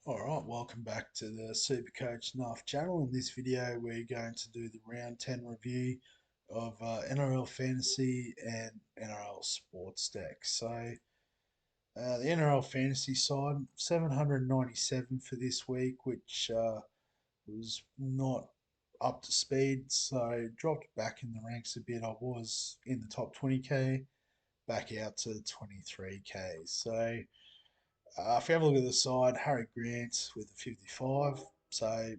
Alright, welcome back to the Supercoach Nuff channel. In this video, we're going to do the round 10 review of NRL Fantasy and NRL Sportsdeck. The NRL Fantasy side, 797 for this week, which was not up to speed, so dropped back in the ranks a bit. I was in the top 20k, back out to 23k. If you have a look at the side, Harry Grant with a 55, so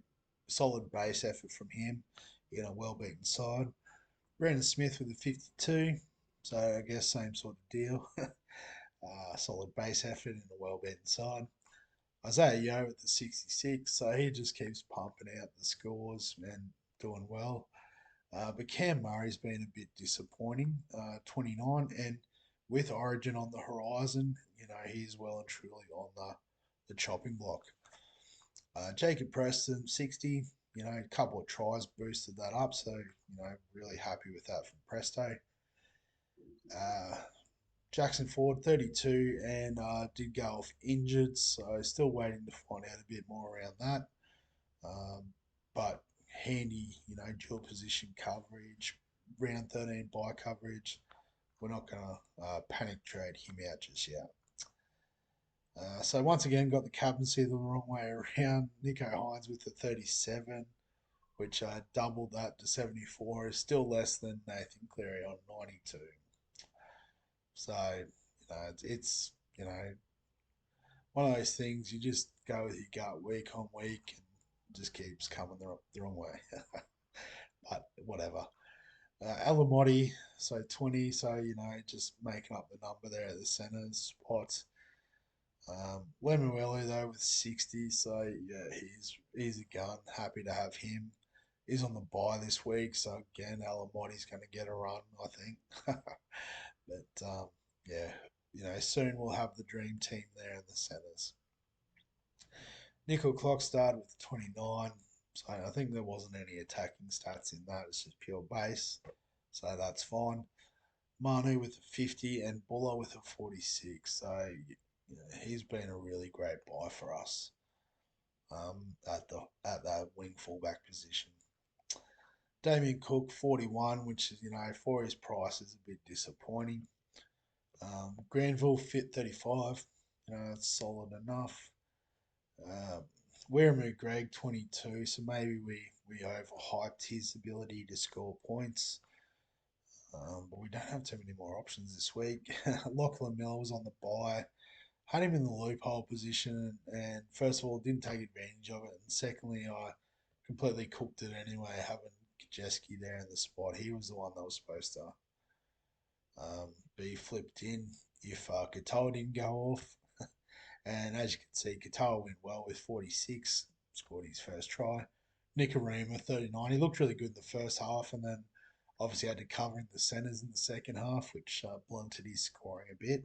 solid base effort from him in a well beaten side. Brandon Smith with a 52, so I guess same sort of deal. Solid base effort in a well beaten side. Isaiah Yeo with the 66, so he just keeps pumping out the scores and doing well. But Cam Murray's been a bit disappointing, 29, and with Origin on the horizon, he's well and truly on the chopping block. Jacob Preston, 60, a couple of tries boosted that up, so, really happy with that from Presto. Uh, Jackson Ford, 32, and did go off injured, so still waiting to find out a bit more around that. But handy, dual position coverage, round 13 buy coverage. We're not going to panic trade him out just yet. So once again, got the captaincy the wrong way around. Nico Hines with the 37, which doubled that to 74, is still less than Nathan Cleary on 92. So, it's one of those things you just go with your gut week on week and just keeps coming the wrong way. But whatever. Alamotti, so 20, so just making up the number there at the centre spot. Lemuelu though with 60, so yeah, he's a gun. Happy to have him. He's on the bye this week, so again, Alamotti's going to get a run, I think. But yeah, soon we'll have the dream team there in the centres. Nickel Clock started with 29, so I think there wasn't any attacking stats in that. It's just pure base, so that's fine. Manu with a 50 and Buller with a 46. So he's been a really great buy for us at that wing fullback position. Damien Cook 41, which is for his price is a bit disappointing. Granville fit 35. It's solid enough. Weramu Greg 22, so maybe we overhyped his ability to score points. But we don't have too many more options this week. Lachlan Miller was on the bye. Had him in the loophole position, and first of all, didn't take advantage of it. And secondly, I completely cooked it anyway, having Kajeski there in the spot. He was the one that was supposed to be flipped in if Katoa didn't go off. And as you can see, Katoa went well with 46, scored his first try. Nicarima, 39. He looked really good in the first half, and then obviously had to cover in the centres in the second half, which blunted his scoring a bit.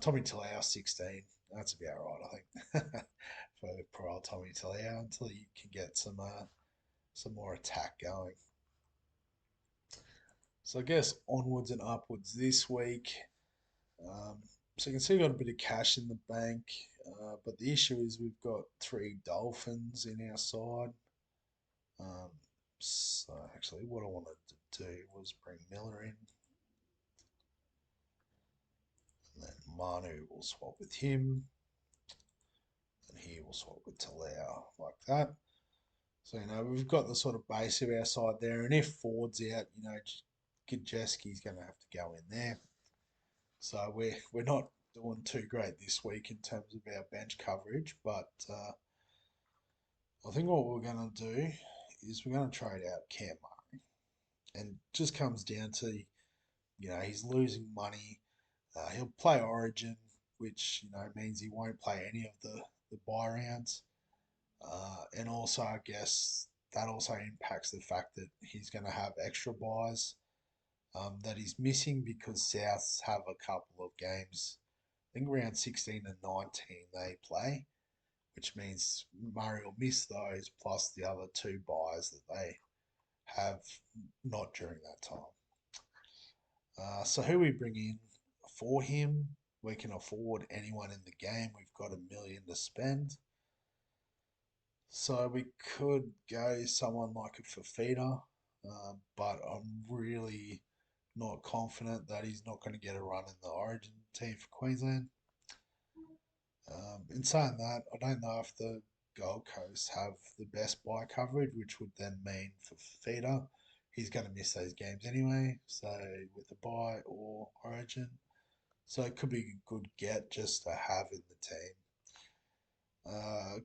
Tommy Talau, 16. That's about right, I think, for poor old Tommy Talau until you can get some more attack going. So I guess onwards and upwards this week. So you can see we've got a bit of cash in the bank, but the issue is we've got 3 Dolphins in our side. So actually, what I wanted to do was bring Miller in, and then Manu will swap with him, and he will swap with Talau like that. So we've got the sort of base of our side there, and if Ford's out, Gajeski's going to have to go in there. So we're not doing too great this week in terms of our bench coverage, but I think what we're going to do is we're going to trade out Cam Murray, and just comes down to he's losing money. He'll play Origin, which means he won't play any of the buy rounds, and also I guess that also impacts the fact that he's going to have extra buys that he's missing because Souths have a couple of games. I think around 16 and 19 they play, which means Murray will miss those plus the other 2 buys that they have not during that time. So who we bring in for him? we can afford anyone in the game. We've got $1 million to spend. So we could go someone like a Fafita, but I'm really not confident that he's not going to get a run in the Origin team for Queensland. In saying that, I don't know if the Gold Coast have the best buy coverage, which would then mean for Fafita, he's going to miss those games anyway. So with the buy or Origin, so it could be a good get just to have in the team.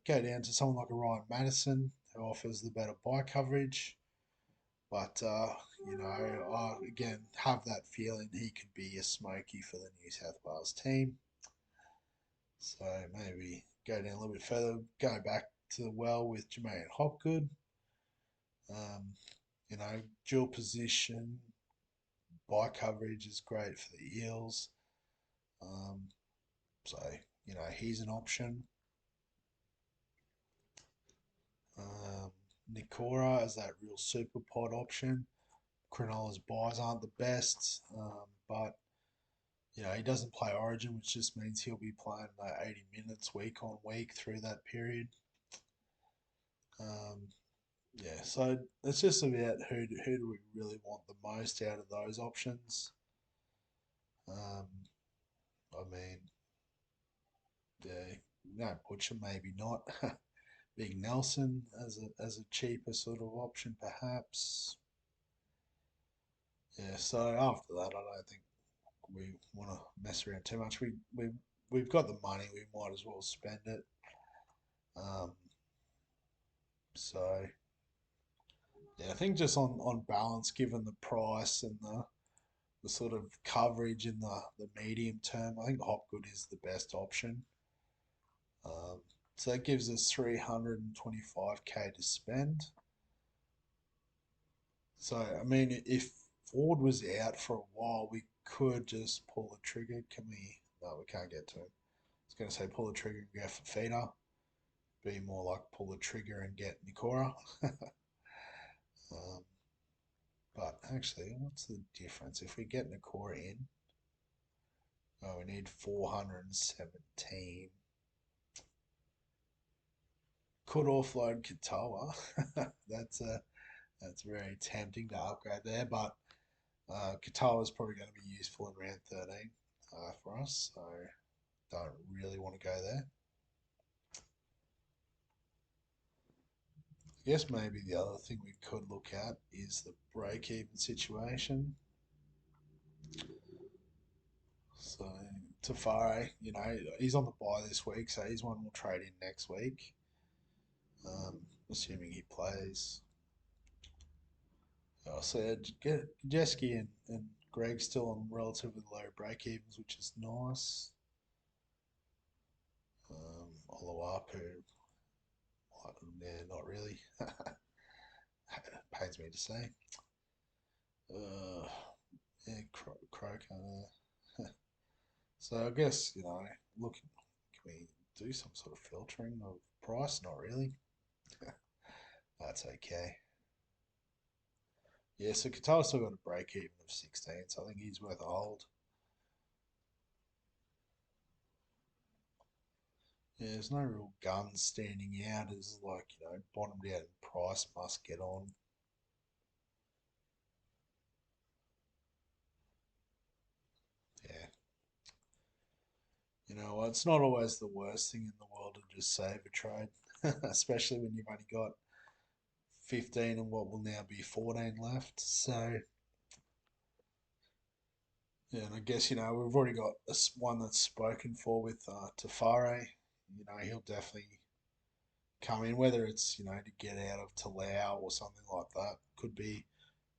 Go down to someone like a Ryan Madison who offers the better buy coverage. But, again, have that feeling he could be a smoky for the New South Wales team. So maybe go down a little bit further, go back to the well with Jermaine Hopgood. Um, dual position, buy coverage is great for the Eels. Um, so, he's an option. Um, Nikora as that real super pod option. Cronola's buys aren't the best, but he doesn't play Origin, which just means he'll be playing 80 minutes week on week through that period. Um, so it's just about who do we really want the most out of those options. Um, I mean, yeah, no Butcher, maybe not. Big Nelson as a cheaper sort of option, perhaps. Yeah. So after that, I don't think we want to mess around too much. We've got the money. We might as well spend it. Um, so yeah, I think just on balance, given the price and the sort of coverage in the medium term, I think Hopgood is the best option. So that gives us 325K to spend. So I mean, if Ford was out for a while, we could just pull the trigger. Can we? No, we can't get to him. I was going to say pull the trigger and go for feeder. Be more like pull the trigger and get Nikora. um, but actually, what's the difference? If we get Nikora in, we need 417. Could offload Katoa. That's very tempting to upgrade there, but Katoa is probably going to be useful in round 13 for us, so don't really want to go there. I guess maybe the other thing we could look at is the break-even situation. So Tafare, he's on the bye this week, so he's one we'll trade in next week, assuming he plays. So Jeski and Greg still on relatively low break evens, which is nice. Oluwapu, yeah, not really. Pains me to say. Yeah, Croker. So I guess look, can we do some sort of filtering of price? Not really. That's okay. Yeah, so Katoa's still got a break even of 16, so I think he's worth a hold. Yeah, there's no real guns standing out as like, bottomed out in price must get on. Yeah. It's not always the worst thing in the world to just save a trade, especially when you've only got 15 and what will now be 14 left. So, yeah, and I guess, we've already got one that's spoken for with Tafare. He'll definitely come in, whether it's, to get out of Talau or something like that. Could be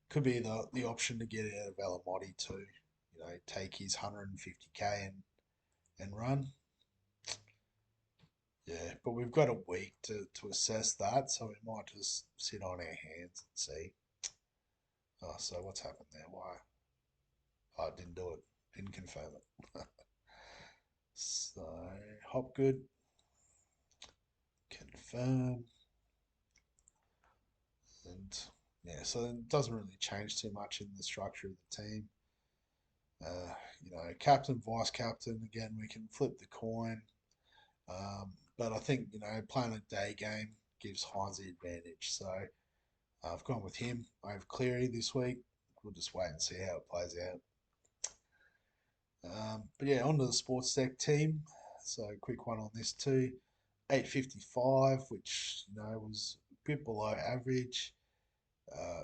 the option to get out of Alamotti too. Take his 150K and run. Yeah, but we've got a week to assess that, so we might just sit on our hands and see. Oh, so what's happened there? Why? Oh, I didn't do it. Didn't confirm it. So, Hopgood, confirm. And yeah, so it doesn't really change too much in the structure of the team. Captain, vice captain. Again, we can flip the coin. But I think playing a day game gives Hines the advantage. So I've gone with him over Cleary this week. We'll just wait and see how it plays out. But yeah, on to the Sportsdeck team. So quick one on this too. 855, which was a bit below average. Uh,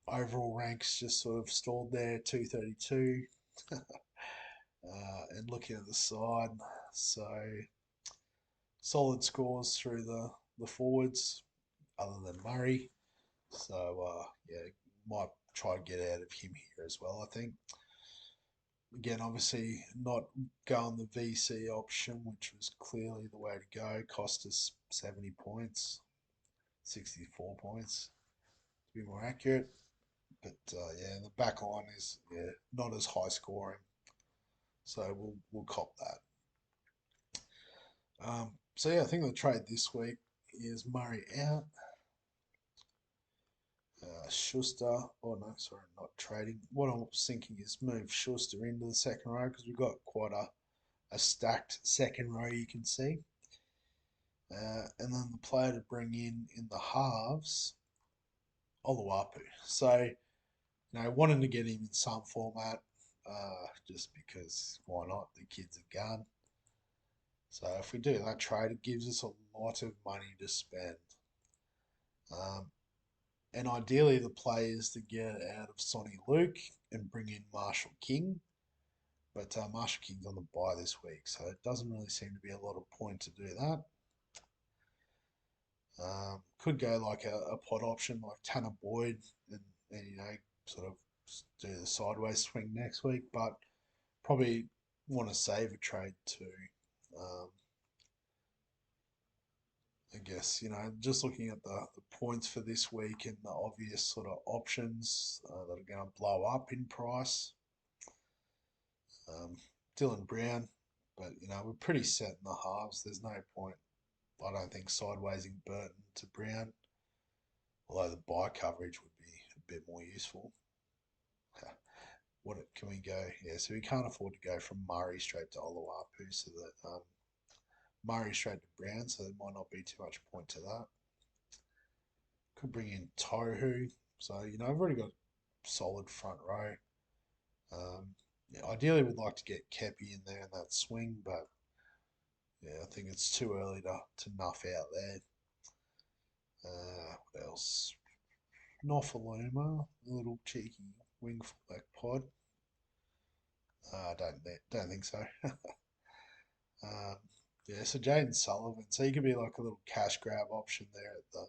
Overall ranks just sort of stalled there, 232. And looking at the side, so solid scores through the forwards, other than Murray. So yeah, might try to get out of him here as well. I think. Again, obviously not going the VC option, which was clearly the way to go. Cost us 70 points, 64 points to be more accurate. But yeah, the back line is not as high scoring, so we'll cop that. So yeah, I think the trade this week is Murray out, Schuster. Oh no, sorry, not trading. What I'm thinking is move Schuster into the second row because we've got quite a stacked second row. You can see, and then the player to bring in the halves, Oluwapu. So wanting to get him in some format, just because why not? The kids are gone. So if we do that trade, it gives us a lot of money to spend. Um, and ideally, the play is to get out of Sonny Luke and bring in Marshall King. But Marshall King's on the bye this week, so it doesn't really seem to be a lot of point to do that. Could go like a pot option like Tanner Boyd and sort of do the sideways swing next week, but probably want to save a trade too. Um, I guess, just looking at the points for this week and the obvious sort of options that are going to blow up in price. Dylan Brown, but, we're pretty set in the halves. There's no point, I don't think, sidewaysing Burton to Brown, although the buy coverage would be a bit more useful. What can we go? Yeah, so we can't afford to go from Murray straight to Oluwapu, so that Murray straight to Brown, so there might not be too much point to that. Could bring in Tohu. So, I've already got solid front row. Yeah, ideally, we'd like to get Kepi in there in that swing, but yeah, I think it's too early to nuff out there. What else? Nofaluma, a little cheeky wing fullback pod. I don't think so. um, yeah, so Jaden Sullivan. So he could be like a little cash grab option there at the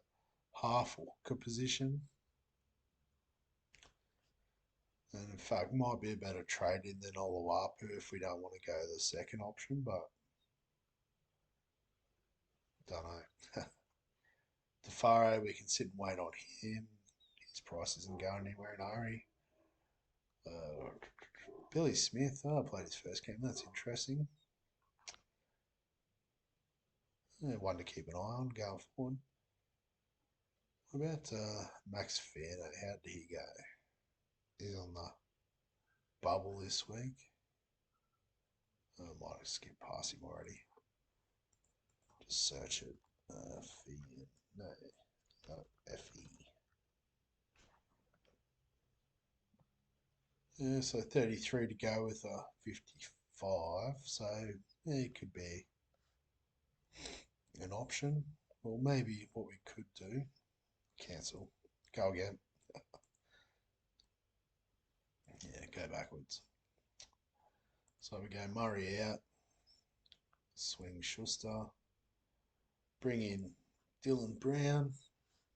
half hooker position. And in fact, might be a better trade in than Oluwapu if we don't want to go the second option, but don't know. Tafaro, we can sit and wait on him. His price isn't going anywhere in a hurry. Billy Smith, I played his first game. That's interesting. Yeah, one to keep an eye on going forward. What about Max Fairno? How did he go? He's on the bubble this week. I might have skipped past him already. Just search it. No, Fe. Yeah, so 33 to go with a 55. So yeah, it could be an option. Well, maybe what we could do, cancel, go again. Yeah, go backwards. So we go Murray out, swing Schuster, bring in Dylan Brown.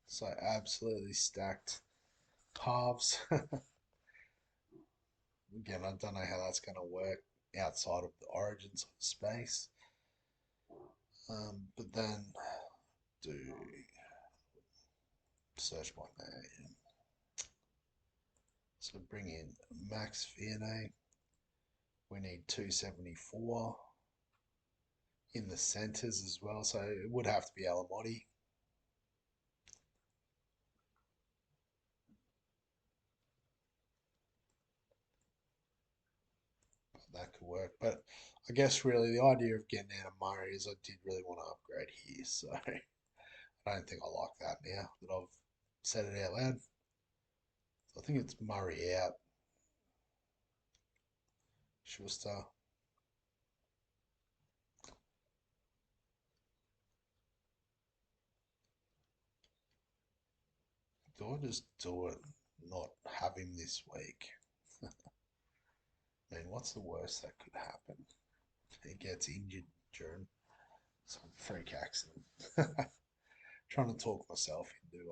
So absolutely stacked halves. Again, I don't know how that's going to work outside of the origins of space. But then do search by name. So bring in Max Vianney. We need 274 in the centres as well. So it would have to be Alamotti. that could work. But I guess really the idea of getting out of Murray is I did really want to upgrade here, so I don't think I like that now that I've said it out loud. So I think it's Murray out. Schuster. Do I just do it? Not have him this week. I mean, what's the worst that could happen? He gets injured during some freak accident. Trying to talk myself into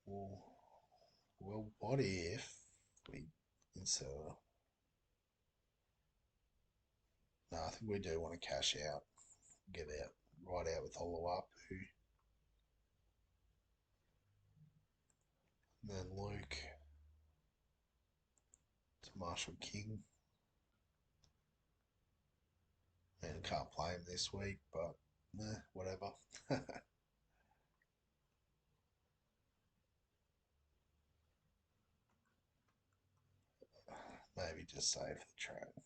well, what if we instead of no, I think we do want to cash out, get out, right out with Oluwapu, and then Luke to Marshall King. And can't play him this week, but whatever. Maybe just save the trade.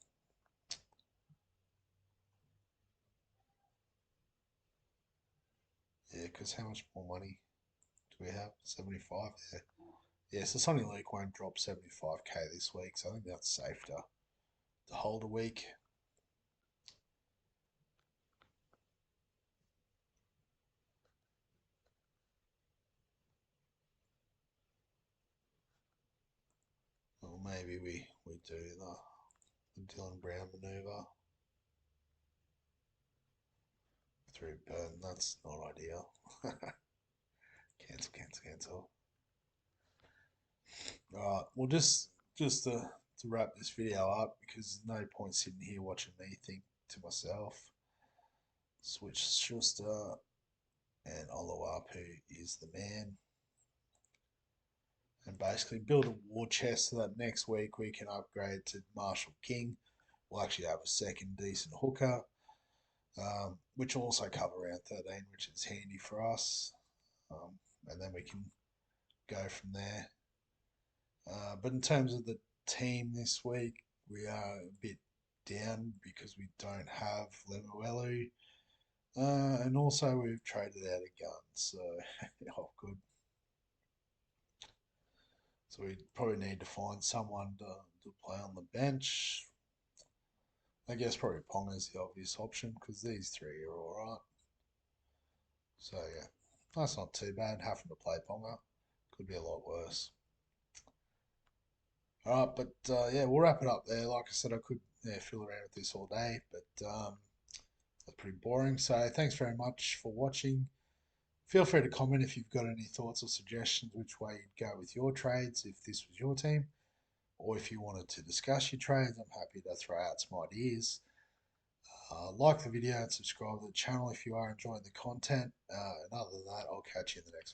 Yeah, because how much more money do we have? 75? Yeah. Yeah, so Sonny Luke won't drop 75k this week, so I think that's safe to hold a week. Or maybe we do the Dylan Brown manoeuvre through Burton. That's not ideal. Cancel, cancel, cancel. Alright, well just to wrap this video up because there's no point sitting here watching me think to myself. Switch Schuster and Oluwapu is the man. And basically build a war chest so that next week we can upgrade to Marshall King. We'll actually have a second decent hooker, which will also cover round 13, which is handy for us. And then we can go from there. But in terms of the team this week, we are a bit down because we don't have Lemuelu. And also we've traded out a gun, so oh good. So we probably need to find someone to play on the bench. I guess probably Ponga's the obvious option because these three are all right. So yeah, that's not too bad. Having to play Ponga could be a lot worse. All right, but yeah, we'll wrap it up there. Like I said, I could fill around with this all day, but that's pretty boring. So thanks very much for watching. Feel free to comment if you've got any thoughts or suggestions which way you'd go with your trades if this was your team, or if you wanted to discuss your trades. I'm happy to throw out some ideas. Like the video and subscribe to the channel if you are enjoying the content. And other than that, I'll catch you in the next one.